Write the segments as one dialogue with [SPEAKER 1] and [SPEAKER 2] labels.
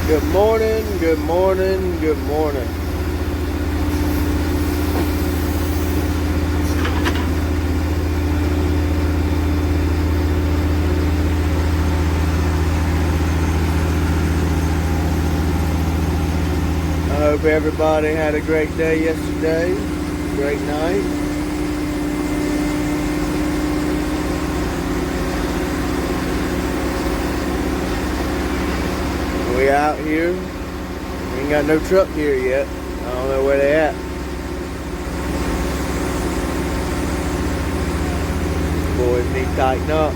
[SPEAKER 1] Good morning, good morning, good morning. I hope everybody had a great day yesterday, great night. We out here. We ain't got no truck here yet. I don't know where they at. Boys need to tighten up.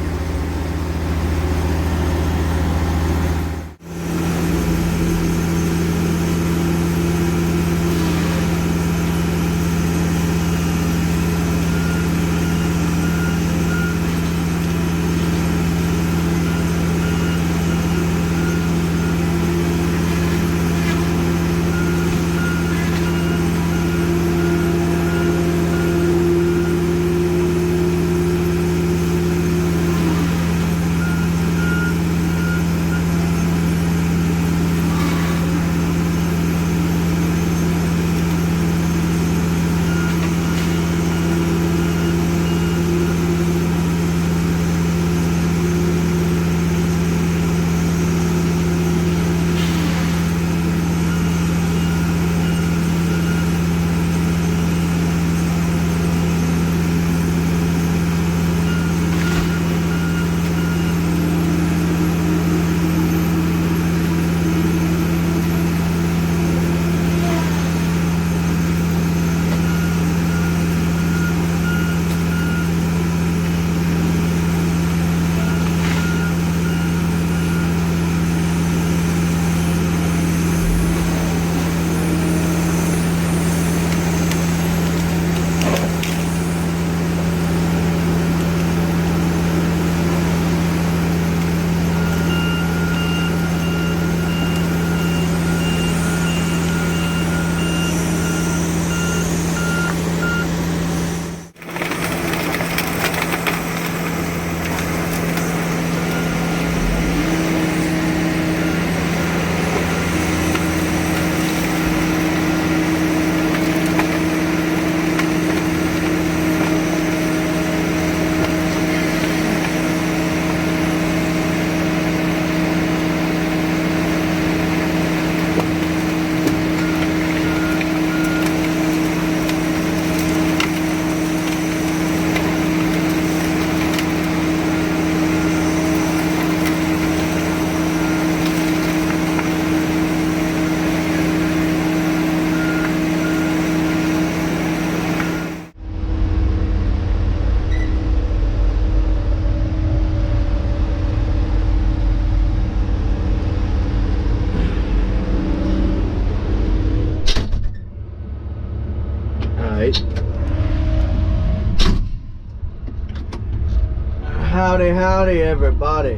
[SPEAKER 1] Howdy everybody.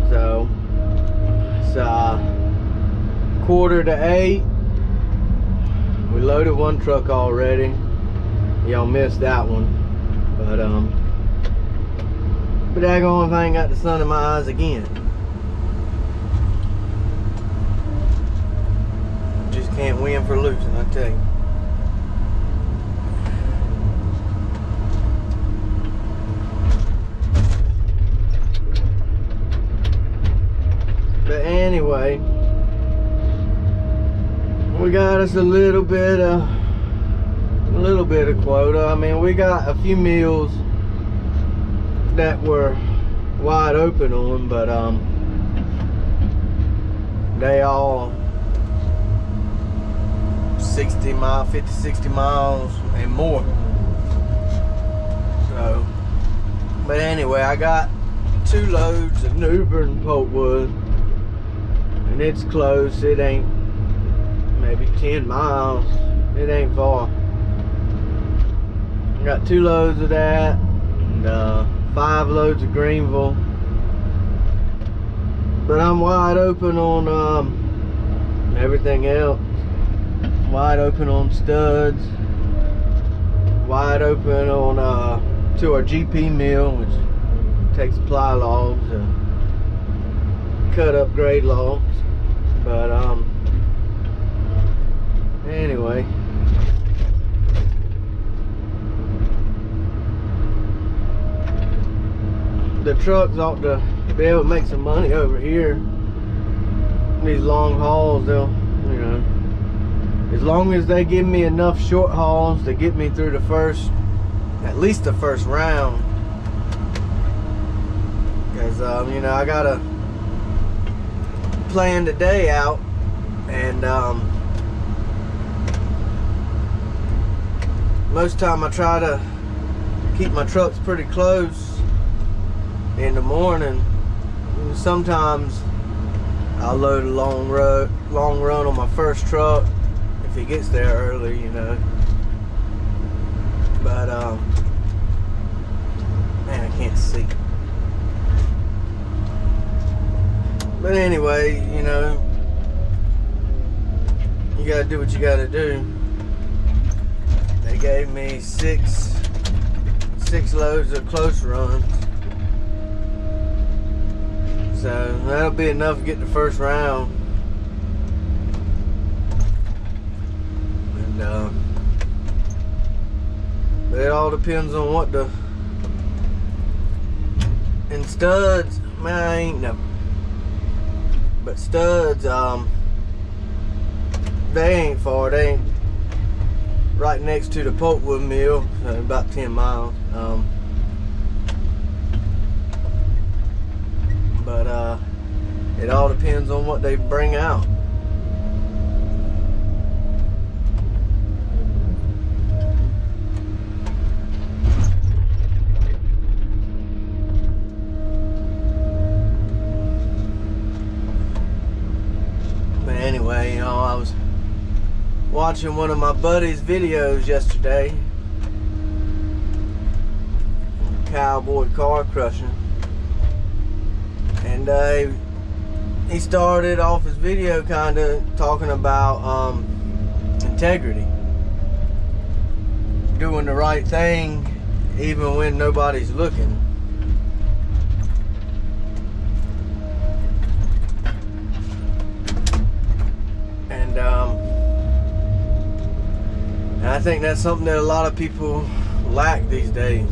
[SPEAKER 1] So it's 7:45. We loaded one truck already. Y'all missed that one, but daggone if I ain't got the sun in my eyes again. Just can't win for losing, I tell you. But anyway, we got us a little bit of quota. I mean, we got a few meals that were wide open on, but they all 50, 60 miles and more. So, but anyway, I got 2 loads of Newbern and Polkwood. And it's close. It ain't maybe 10 miles. It ain't far. I got 2 loads of that and 5 loads of Greenville. But I'm wide open on everything else. Wide open on studs. Wide open on to our GP mill, which take supply logs or cut up grade logs. But anyway, the trucks ought to be able to make some money over here. These long hauls, they'll, you know, as long as they give me enough short hauls to get me through the first, at least the first round. Because you know, I gotta plan the day out, and most of the time I try to keep my trucks pretty close in the morning. Sometimes I'll load a long run on my first truck if he gets there early, you know. But man, I can't see. But anyway, you know, you gotta do what you gotta do. They gave me six loads of close runs. So that'll be enough to get the first round. And but it all depends on what the, and studs, man, I ain't never, but studs, they ain't far. They ain't right next to the pulpwood mill, about 10 miles. But it all depends on what they bring out. But anyway, you know, I was watching one of my buddy's videos yesterday, cowboy car crushing. And he started off his video kind of talking about integrity, doing the right thing even when nobody's looking. And I think that's something that a lot of people lack these days.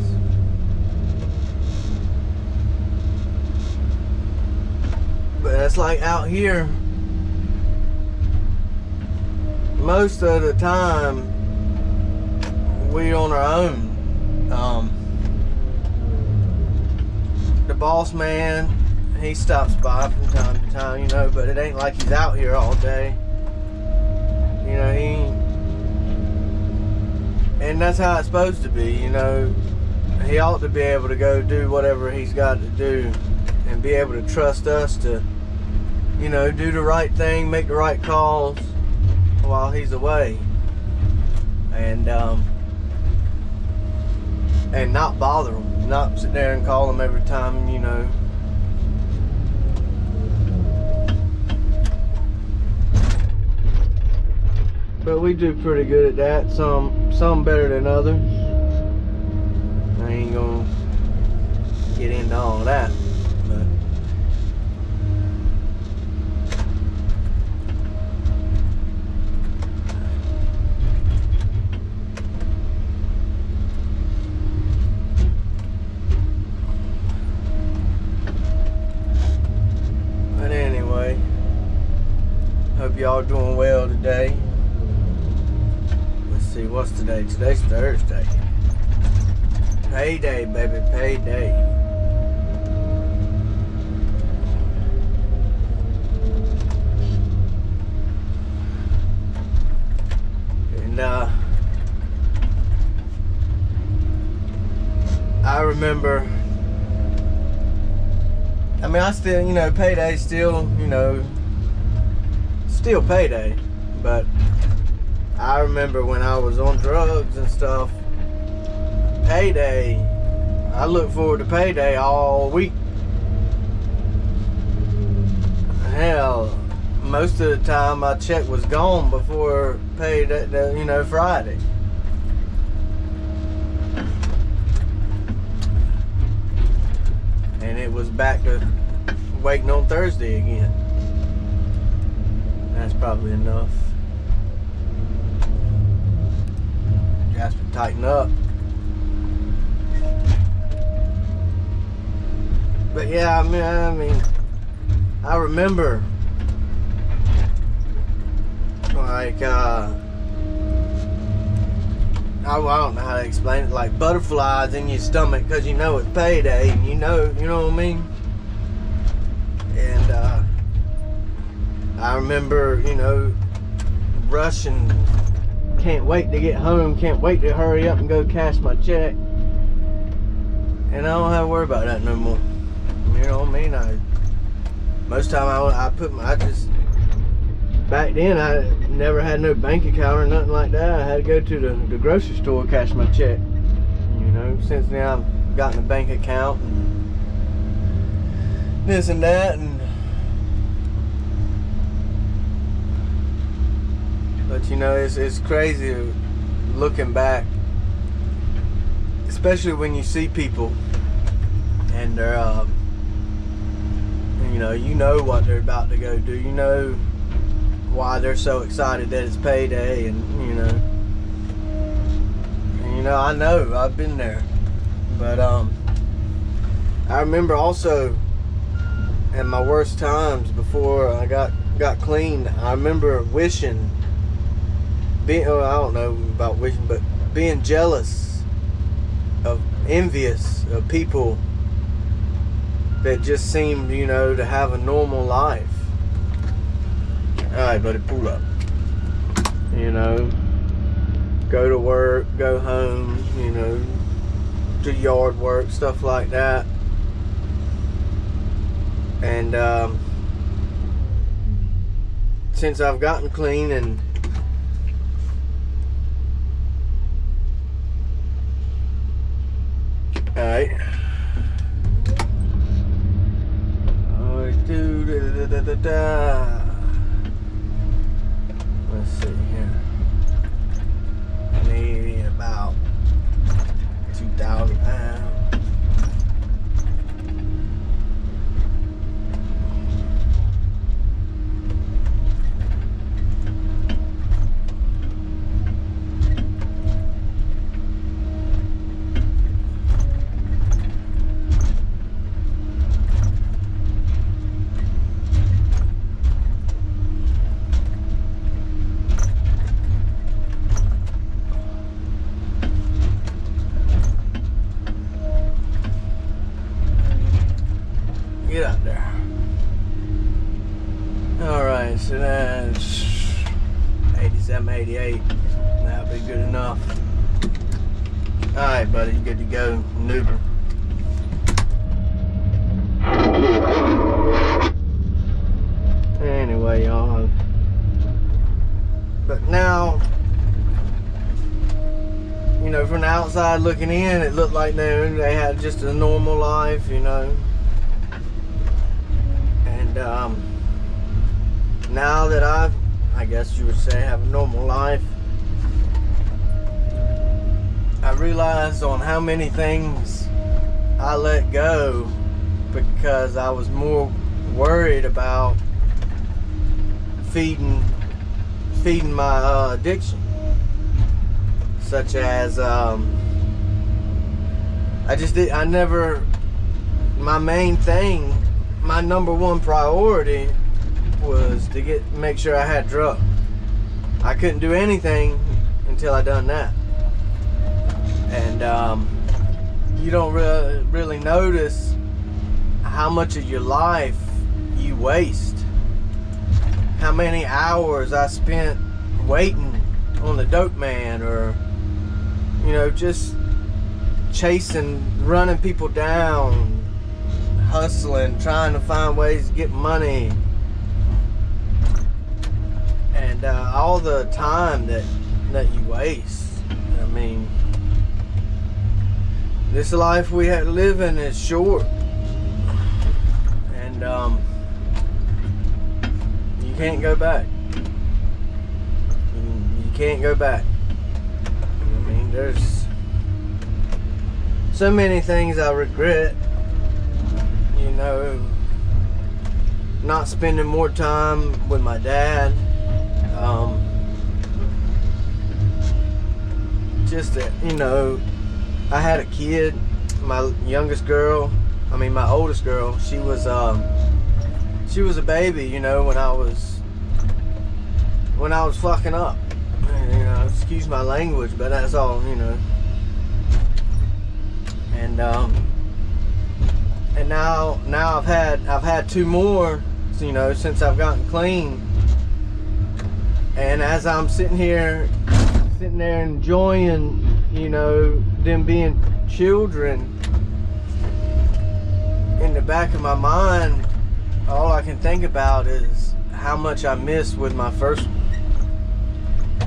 [SPEAKER 1] But it's like out here, most of the time we on our own. The boss man, he stops by from time to time, you know, but it ain't like he's out here all day. You know, and that's how it's supposed to be, you know. He ought to be able to go do whatever he's got to do and be able to trust us to, you know, do the right thing, make the right calls while he's away, and not bother him, not sit there and call him every time, you know. But we do pretty good at that. Some better than others. I ain't gonna get into all that, but anyway, hope y'all doing well today. Let's see, what's today? Today's Thursday. Payday, baby, payday. And I remember, I mean, I still, you know, payday's still, you know, still payday, but I remember when I was on drugs and stuff, payday, I look forward to payday all week. Hell, most of the time my check was gone before payday, you know, Friday. was back to waiting on Thursday again. That's probably enough. Jasper, tighten up. But yeah, I mean, I remember, like, I don't know how to explain it, like butterflies in your stomach because you know it's payday, and you know what I mean? And I remember, rushing, can't wait to get home, can't wait to hurry up and go cash my check. And I don't have to worry about that no more. You know what I mean? Most time back then I never had no bank account or nothing like that. I had to go to the grocery store, cash my check. Since then I've gotten a bank account and this and that, but it's crazy looking back, especially when you see people and they're you know what they're about to go do. You know why they're so excited that it's payday, and I know I've been there. But I remember also in my worst times before I got clean, I remember wishing, I don't know about wishing, but being jealous envious of people that just seemed, to have a normal life. Alright, buddy, pull up. Go to work, go home, do yard work, stuff like that. And since I've gotten clean and alright. Let's see here. I need about 2,000 pounds. Get out there. Alright, so that's 87, 88. That'll be good enough. Alright, buddy, good to go. Maneuver. Anyway, y'all. But now, from the outside looking in, it looked like they had just a normal life, now that I guess you would say, have a normal life, I realized on how many things I let go because I was more worried about feeding my addiction, such as my main thing, my number one priority was to make sure I had drugs. I couldn't do anything until I done that. And you don't really notice how much of your life you waste. How many hours I spent waiting on the dope man, or just chasing, running people down, hustling, trying to find ways to get money, and all the time that you waste. I mean, this life we have to live in is short, and you can't go back. You can't go back. I mean, there's so many things I regret, know, not spending more time with my dad. Just that, you know, I had a kid, my oldest girl, she was a baby, you know, when I was fucking up. You know, excuse my language, but that's all, you know. And now I've had two more, you know, since I've gotten clean. And as I'm sitting there enjoying, you know, them being children, in the back of my mind, all I can think about is how much I missed with my first one.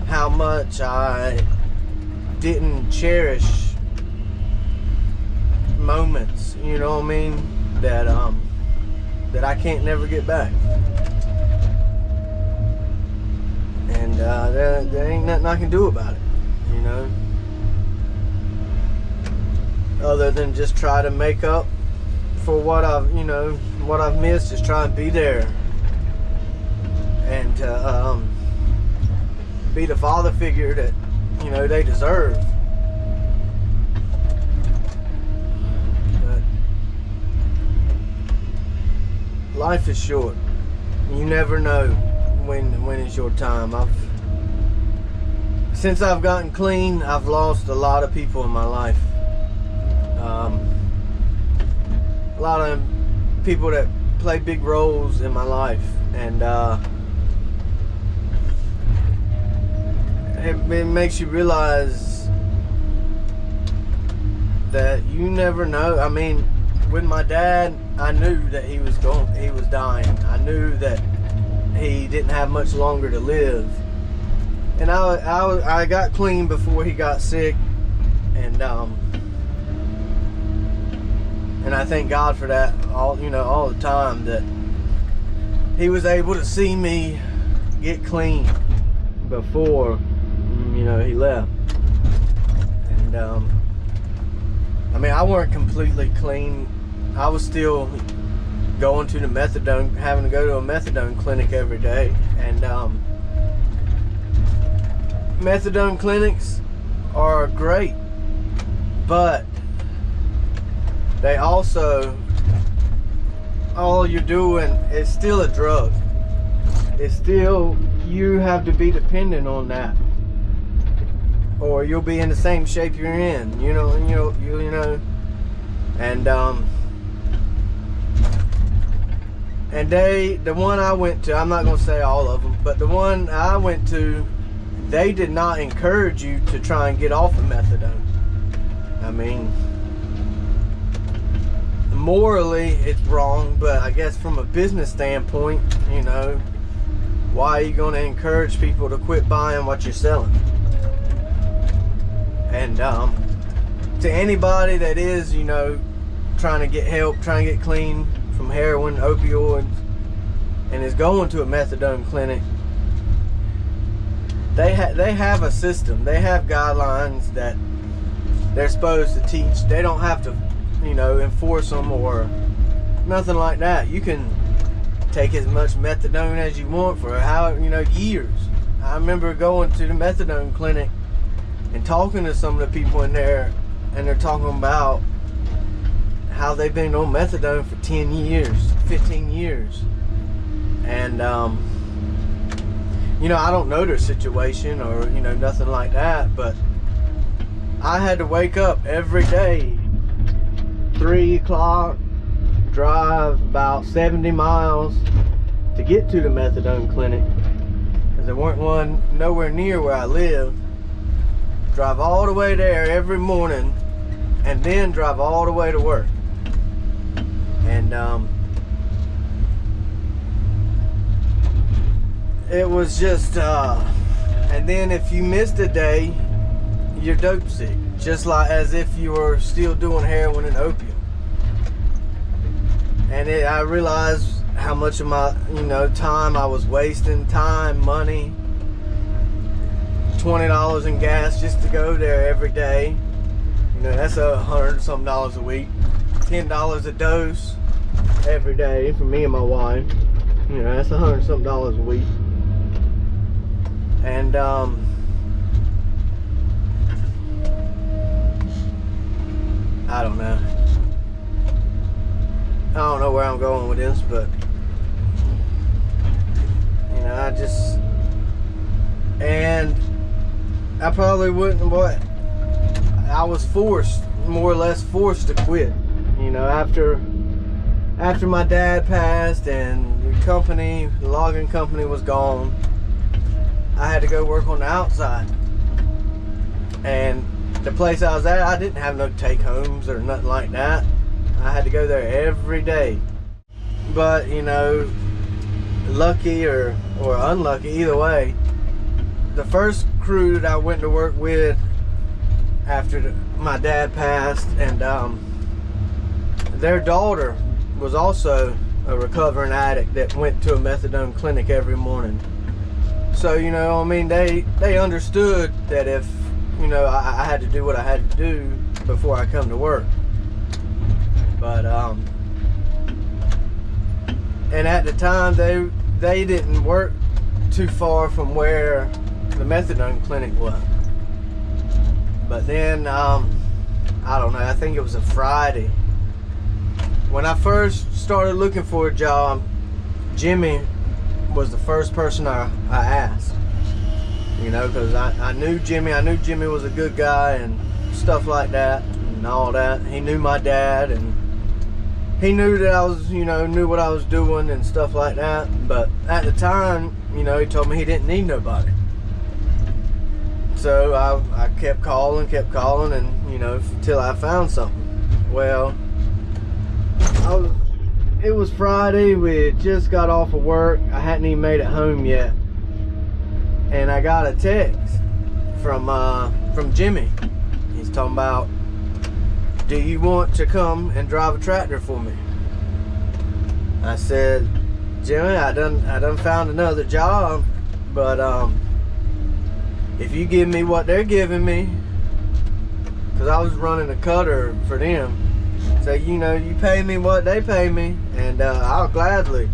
[SPEAKER 1] How much I didn't cherish moments, you know what I mean, that I can't never get back. And there ain't nothing I can do about it, you know, other than just try to make up for what I've missed. Just try and be there and be the father figure that, you know, they deserve. But life is short. You never know when is your time. Since I've gotten clean, I've lost a lot of people in my life. A lot of people that play big roles in my life, and it makes you realize that you never know. I mean, with my dad, I knew that he was dying. I knew that he didn't have much longer to live, and I got clean before he got sick, and I thank God for that all the time, that he was able to see me get clean before, you know, he left. And I mean, I weren't completely clean. I was still going to the methadone, having to go to a methadone clinic every day. And methadone clinics are great, but they also, all you're doing is still a drug. It's still, you have to be dependent on that, or you'll be in the same shape you're in, you know. And the one I went to, I'm not gonna say all of them, but the one I went to, they did not encourage you to try and get off of methadone. I mean, morally it's wrong, but I guess from a business standpoint, you know, why are you going to encourage people to quit buying what you're selling? And to anybody that is, you know, trying to get help, trying to get clean from heroin, opioids, and is going to a methadone clinic, they have a system. They have guidelines that they're supposed to teach. They don't have to, you know, enforce them or nothing like that. You can take as much methadone as you want for years. I remember going to the methadone clinic and talking to some of the people in there, and they're talking about how they've been on methadone for 10 years, 15 years. And you know, I don't know their situation or, you know, nothing like that, but I had to wake up every day 3 o'clock, drive about 70 miles to get to the methadone clinic, because there weren't one nowhere near where I live. Drive all the way there every morning, and then drive all the way to work. And it was just and then if you missed a day, you're dope sick, just like as if you were still doing heroin and opium. And I realized how much of my, you know, time I was wasting, time, money, $20 in gas just to go there every day. You know, that's $100 something a week, $10 a dose. every day for me and my wife. You know, that's $100-something a week. And I don't know. I don't know where I'm going with this, but you know, I probably wouldn't, but I was forced, more or less forced to quit. You know, after my dad passed and the logging company was gone, I had to go work on the outside. And the place I was at, I didn't have no take-homes or nothing like that. I had to go there every day. But, you know, lucky or unlucky, either way, the first crew that I went to work with after my dad passed, and their daughter was also a recovering addict that went to a methadone clinic every morning. So, you know, I mean, they understood that if, you know, I had to do what I had to do before I come to work. But and at the time they didn't work too far from where the methadone clinic was. But then I don't know, I think it was a Friday. When I first started looking for a job, Jimmy was the first person I asked. You know, because I knew Jimmy was a good guy and stuff like that and all that. He knew my dad, and he knew that I was, you know, knew what I was doing and stuff like that. But at the time, you know, he told me he didn't need nobody. So I kept calling, and, you know, till I found something. Well, it was Friday. We had just got off of work. I hadn't even made it home yet. And I got a text from Jimmy. He's talking about, do you want to come and drive a tractor for me? I said, Jimmy, I done found another job, but if you give me what they're giving me, because I was running a cutter for them, so, you know, you pay me what they pay me, and I'll gladly,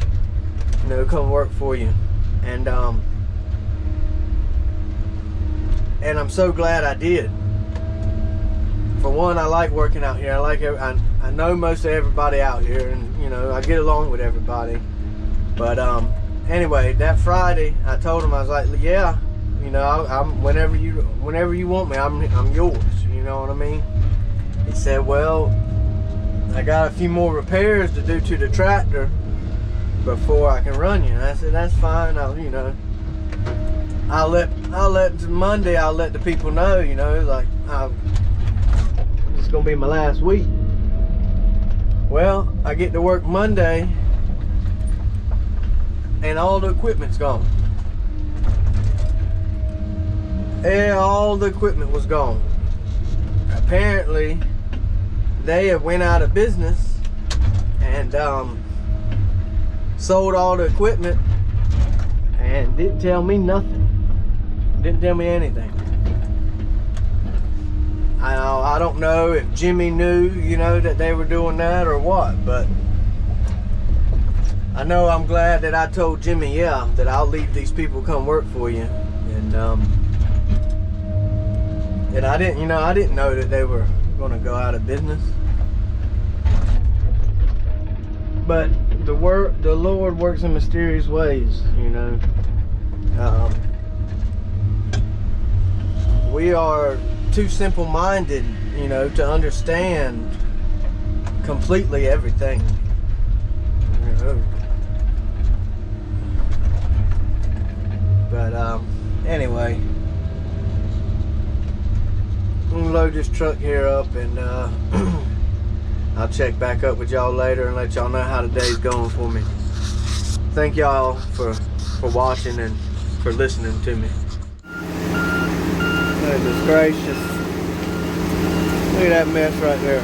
[SPEAKER 1] you know, come work for you. And I'm so glad I did. For one, I like working out here. I know most of everybody out here, and, you know, I get along with everybody. But anyway, that Friday, I told him, I was like, yeah, you know, I'm whenever you want me, I'm yours. You know what I mean? He said, well, I got a few more repairs to do to the tractor before I can run you. And I said, that's fine. You know, I'll let Monday, I'll let the people know, you know, like, it's gonna be my last week. Well, I get to work Monday and all the equipment's gone. Yeah, all the equipment was gone. Apparently they have went out of business and sold all the equipment and didn't tell me nothing. Didn't tell me anything. I don't know if Jimmy knew, you know, that they were doing that or what, but I know I'm glad that I told Jimmy, yeah, that I'll leave these people come work for you. And I didn't, you know, I didn't know that they were going to go out of business. But the Lord works in mysterious ways, you know. We are too simple-minded, you know, to understand completely everything. You know. But anyway, I'm gonna load this truck here up, and I'll check back up with y'all later and let y'all know how the day's going for me. Thank y'all for watching and for listening to me. Goodness gracious. Look at that mess right there.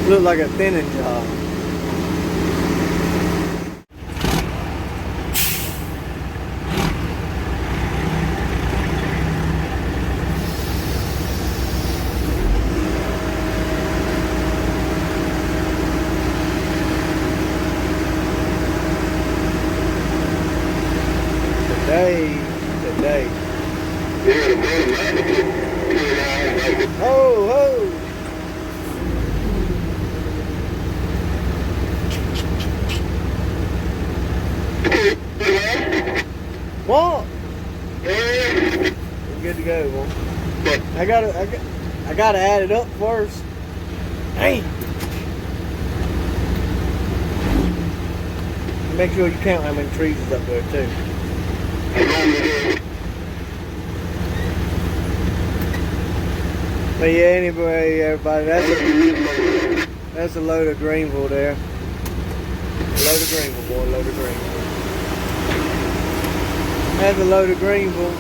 [SPEAKER 1] Look like a thinning job. What? We're good to go, boy. I gotta add it up first. Dang. Make sure you count how many trees is up there too. But yeah, anyway, everybody, that's a load of Greenville there. A load of Greenville, boy, a load of Greenville. That's a load of Greenville.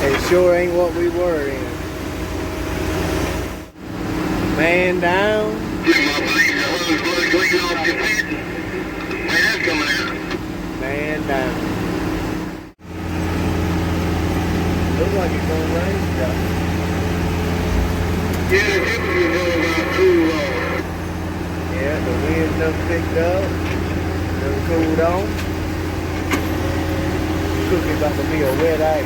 [SPEAKER 1] It sure ain't what we were in. Man down. Man down. Looks like it's gonna rain, Josh.
[SPEAKER 2] Yeah, the temperature's only about too low.
[SPEAKER 1] Yeah, the wind done picked up. Done cooled on. Cookie about to be a wet ice.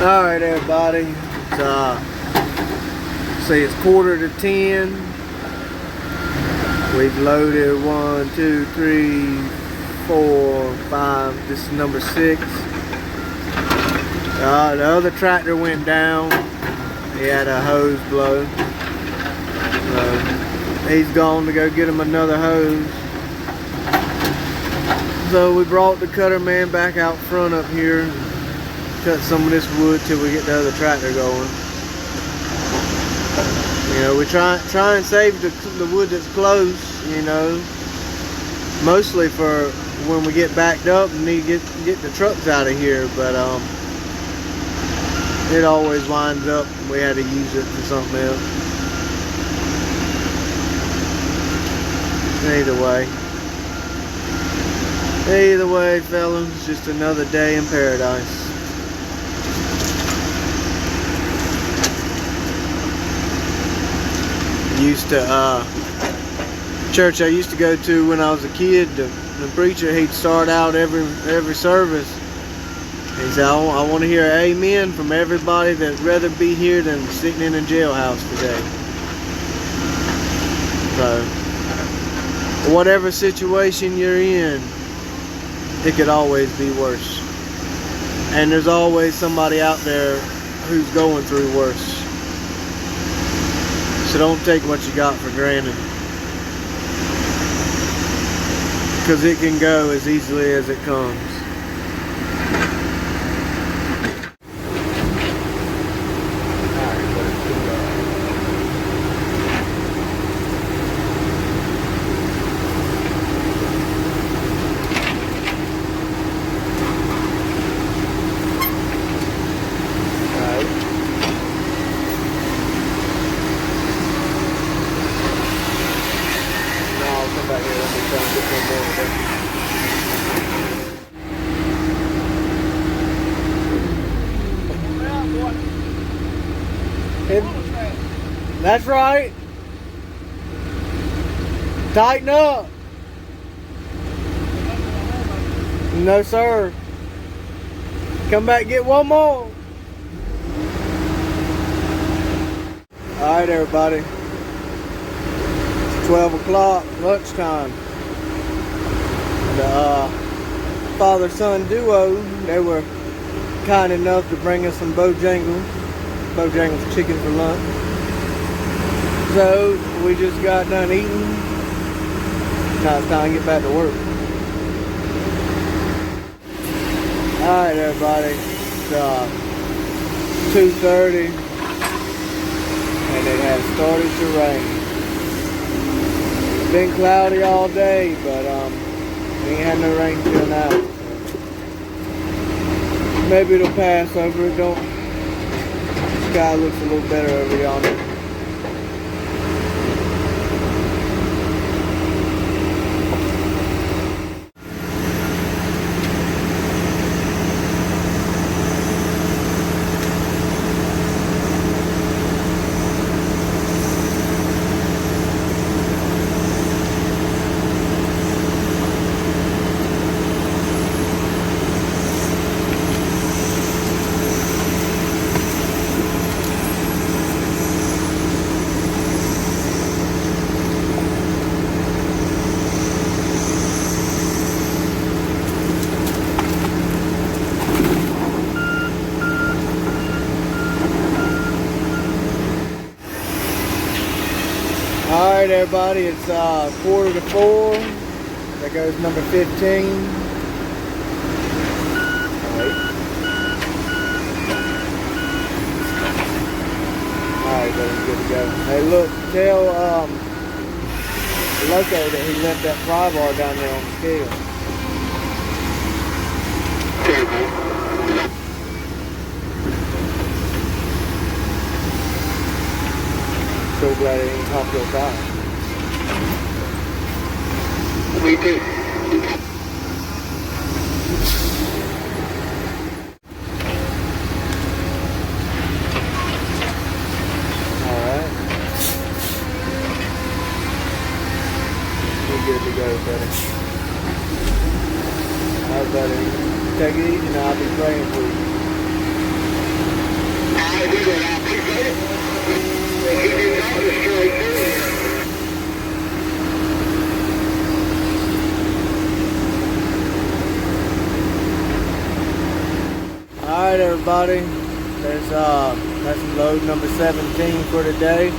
[SPEAKER 1] All right, everybody. See, it's 9:45. We've loaded 1, 2, 3, 4, 5. This is number 6. The other tractor went down. He had a hose blow. He's gone to go get him another hose. So we brought the cutter man back out front up here. Cut some of this wood till we get the other tractor going. You know, we try and save the wood that's close, you know, mostly for when we get backed up and need to get the trucks out of here, but it always winds up we had to use it for something else. Either way, fellas, just another day in paradise. Used to church I used to go to when I was a kid, the preacher, he'd start out every service. He said, I want to hear amen from everybody that'd rather be here than sitting in a jailhouse today. So whatever situation you're in, it could always be worse, and there's always somebody out there who's going through worse. So don't take what you got for granted, because it can go as easily as it comes. That's right. Tighten up. No, sir. Come back and get one more. Alright, everybody. It's 12 o'clock, lunchtime. The father-son duo, they were kind enough to bring us some Bojangles chicken for lunch. So we just got done eating. Now it's time to get back to work. Alright, everybody. It's 2:30 and it has started to rain. It's been cloudy all day, but we ain't had no rain till now. So maybe it'll pass over. It don't. The sky looks a little better over yonder. Alright everybody, it's 3:45. There goes number 15. Alright, but it's good to go. Hey look, tell Loco that he left that fry bar down there on the scale. So glad it didn't pop your tire.
[SPEAKER 2] Me too.
[SPEAKER 1] Alright. We're good to go, buddy. Alright, buddy. Take it easy now. I'll be praying for you.
[SPEAKER 2] I do that. I appreciate it. He did not destroy too.
[SPEAKER 1] Alright everybody, that's load number 17 for today.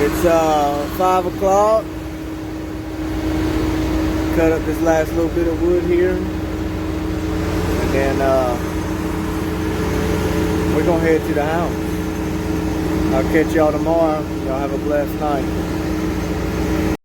[SPEAKER 1] It's 5 o'clock. Cut up this last little bit of wood here. And then we're gonna head to the house. I'll catch y'all tomorrow. Y'all have a blessed night.